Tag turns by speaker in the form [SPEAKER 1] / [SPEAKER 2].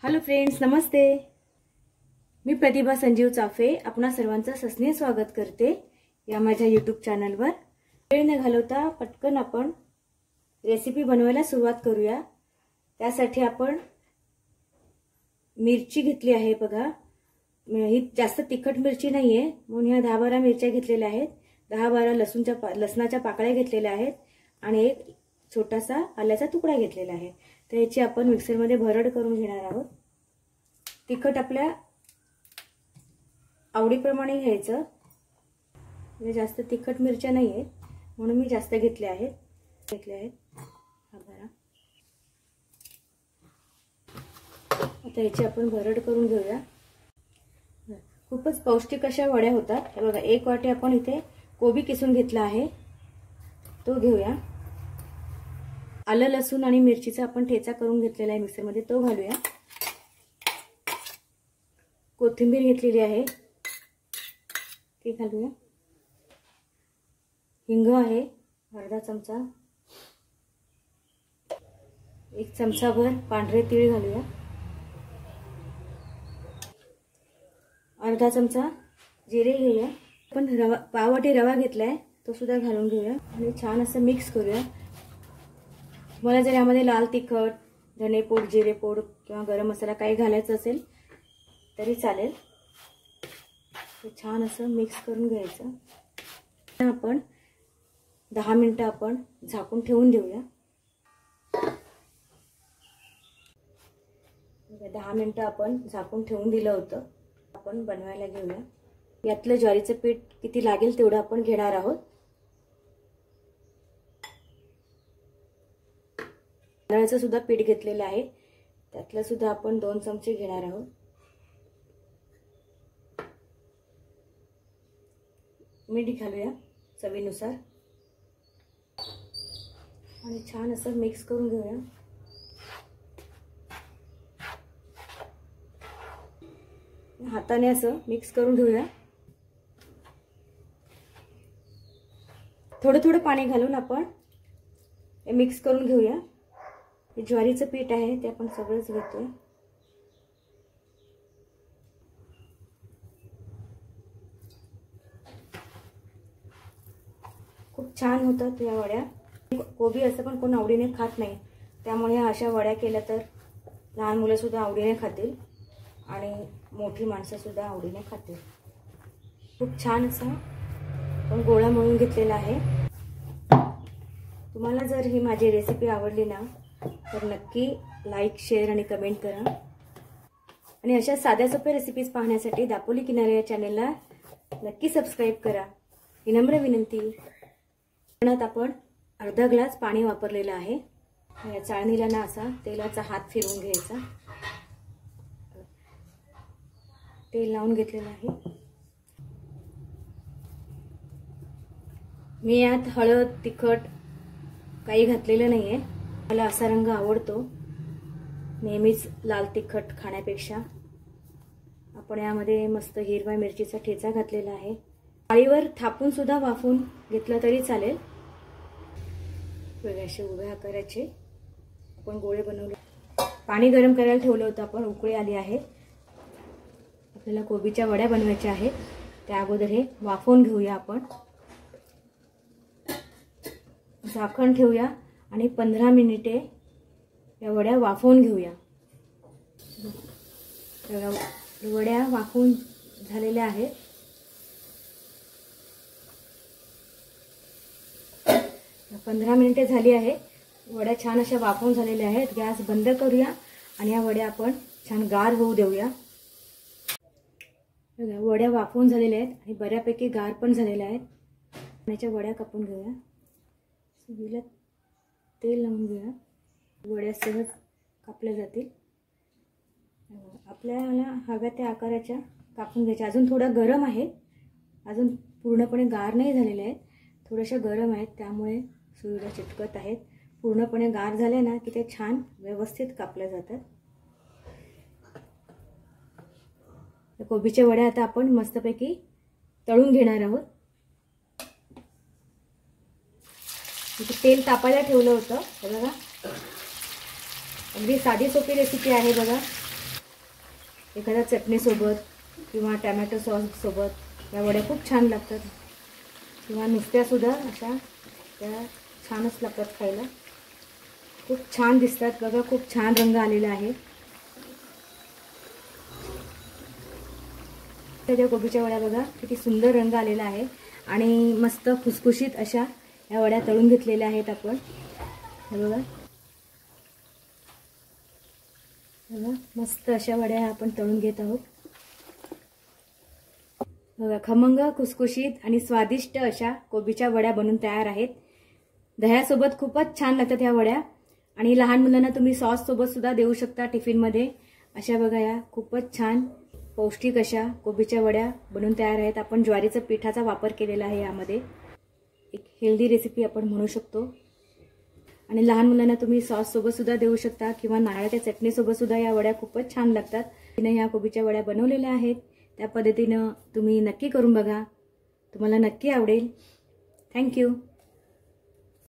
[SPEAKER 1] Hello friends, नमस्ते. मी प्रतिभा संजीव चाफे आपणा सर्वांचं सस्नेह स्वागत करते या माझ्या यूट्यूब चॅनलवर. वेळ न घालवता पटकन आपण रेसिपी बनवायला सुरुवात करूया. त्यासाठी आपण मिरची घेतली आहे बघा. ही जास्त तिखट मिरची नाहीये म्हणून ह्या 10-12 मिरच्या घेतलेल्या आहेत. 10-12 लसणाच्या पाकळ्या घेतलेल्या आहेत आणि एक छोटासा आल्याचा तुकडा घेतलेला आहे. तर याची आपण मिक्सरमध्ये भरड करून घेणार आहोत. तिखट आपल्या आवडीप्रमाणे घ्यायचं. म्हणजे जास्त तिखट मिरच्या नाहीये म्हणून मी जास्त घेतल्या आहेत. आता याची आपण भरड करून घेऊया. खूपच पौष्टिक अशा वड्या होतात. हे बघा, 1 वाटी आपण इथे कोबी किसून घेतला आहे, तो घेऊया. आलं लसूण आणि मिरचीचा आपण ठेचा करून घेतलेला आहे मिक्सरमध्ये, तो घालूया. कोथिंबीर घेतलेली आहे, ती घालूया. हिंग आहे अर्धा चमचा. 1 चमचाभर पांढरे तीळ घालूया. अर्धा चमचा जिरे घेऊया. आपण रवा, पाववाटी रवा घेतलाय, तो सुद्धा घालून घेऊया आणि छान असं मिक्स करूया. मला जर यामध्ये लाल तिखट, धनेपूड, जिरेपूड किंवा गरम मसाला काही घालायचं असेल तरी चालेल. ते छान असं मिक्स करून घ्यायचं. आपण 10 मिनिटं आपण झाकून ठेवून देऊया. 10 मिनिटं आपण झाकून ठेवून दिलं होतं. आपण बनवायला घेऊया. यातलं ज्वारीचं पीठ किती लागेल तेवढं आपण घेणार आहोत. तांदळाचं सुद्धा पीठ घेतलेलं आहे, त्यातलं सुद्धा आपण 2 चमचे घेणार आहोत. मीठ घालूया चवीनुसार आणि छान असं मिक्स करून घेऊया. हाताने असं मिक्स करून घेऊया. थोडं थोडं पाणी घालून आपण हे मिक्स करून घेऊया. हे ज्वारीचं पीठ आहे ते आपण सगळंच घेतोय. खूप छान होतात या वड्या. कोबी असं पण कोण आवडीने खात नाही, त्यामुळे अशा वड्या केल्या तर लहान मुलं सुद्धा आवडीने खातील आणि मोठी माणसं सुद्धा आवडीने खातील. खूप छान असा पण गोळा मळून घेतलेला आहे. तुम्हाला जर ही माझी रेसिपी आवडली ना तर नक्की लाईक, शेअर आणि कमेंट करा. आणि अशा साध्या सोप्या रेसिपीज पाहण्यासाठी दापोली किनारे या चॅनलला नक्की सबस्क्राईब करा, ही नम्र विनंती. आपण अर्धा ग्लास पाणी वापरलेलं आहे. या चाळणीला ना असा तेलाचा हात फिरवून घ्यायचा. तेल लावून घेतलेलं आहे. मी यात हळद, तिखट काही घातलेलं नाहीये. मला असा रंग आवडतो. नेहमीच लाल तिखट खाण्यापेक्षा आपण यामध्ये मस्त हिरव्या मिरचीचा ठेचा घातलेला आहे. थाळीवर थापून सुद्धा वाफवून घेतलं तरी चालेल. वेगळे असे उभ्या आकाराचे आपण गोळे बनवले. पाणी गरम करायला ठेवलं होतं आपण, उकळी आली आहे. आपल्याला कोबीच्या वड्या बनवायच्या आहेत. त्या अगोदर हे वाफवून घेऊया. आपण झाकण ठेवूया आणि 15 मिनिटे या वड्या वाफवून घेऊया. वड्या वाफवून झालेल्या आहेत. - 15 मिनिटे झाली आहे. वड्या छान अशा वाफवून झालेल्या आहेत. गॅस बंद करूया आणि या वड्या आपण छान गार होऊ देऊया. वड्या वाफवून झालेल्या आहेत आणि बऱ्यापैकी गार पण झालेल्या आहेत. याच्या वड्या कापून घेऊया. सुरीला तेल लावून घेऊया. वड्या सहज कापल्या जातील. आपल्याला हव्या त्या आकाराच्या कापून घ्यायच्या. अजून थोडा गरम आहे, अजून पूर्णपणे गार नाही झालेले आहेत, थोड्याशा गरम आहेत, त्यामुळे सुरीला चिटकत आहेत. पूर्णपणे गार झाले ना की ते छान व्यवस्थित कापल्या जातात. कोबीच्या वड्या आता आपण मस्तपैकी तळून घेणार आहोत. इथे तेल तापायला ठेवलं होतं. बघा, अगदी साधी सोपी रेसिपी आहे बघा. एखाद्या चटणीसोबत किंवा टॅमॅटो सॉससोबत या वड्या खूप छान लागतात, किंवा नुसत्यासुद्धा अशा त्या छानच लागतात खायला. खूप छान दिसतात बघा, खूप छान रंग आलेला आहे. त्या कोबीच्या वड्या बघा किती सुंदर रंग आलेला आहे आणि मस्त खुसखुशीत अशा या वड्या तळून घेतलेल्या आहेत आपण. हे बघा मस्त अशा वड्या आपण तळून घेत आहोत. बघा खमंग खुसखुशीत आणि स्वादिष्ट अशा कोबीच्या वड्या बनून तयार आहेत. दह्यासोबत खूपच छान लागतात ह्या वड्या आणि लहान मुलांना तुम्ही सॉस सोबत सुद्धा देऊ शकता टिफिनमध्ये. अशा बघा या खूपच छान पौष्टिक अशा कोबीच्या वड्या बनून तयार आहेत. आपण ज्वारीचा पिठाचा वापर केलेला आहे यामध्ये. एक हेल्दी रेसिपी आपण म्हणू शकतो आणि लहान मुलांना तुम्ही सॉस सोबत सुद्धा देऊ शकता किंवा नारळाच्या चटणी सोबत सुद्धा या वड्या खूपच छान लागतात. तिने ह्या कोबीच्या वड्या बनवलेल्या आहेत. त्या पद्धतीनं तुम्ही नक्की करून बघा, तुम्हाला नक्की आवडेल. थँक्यू.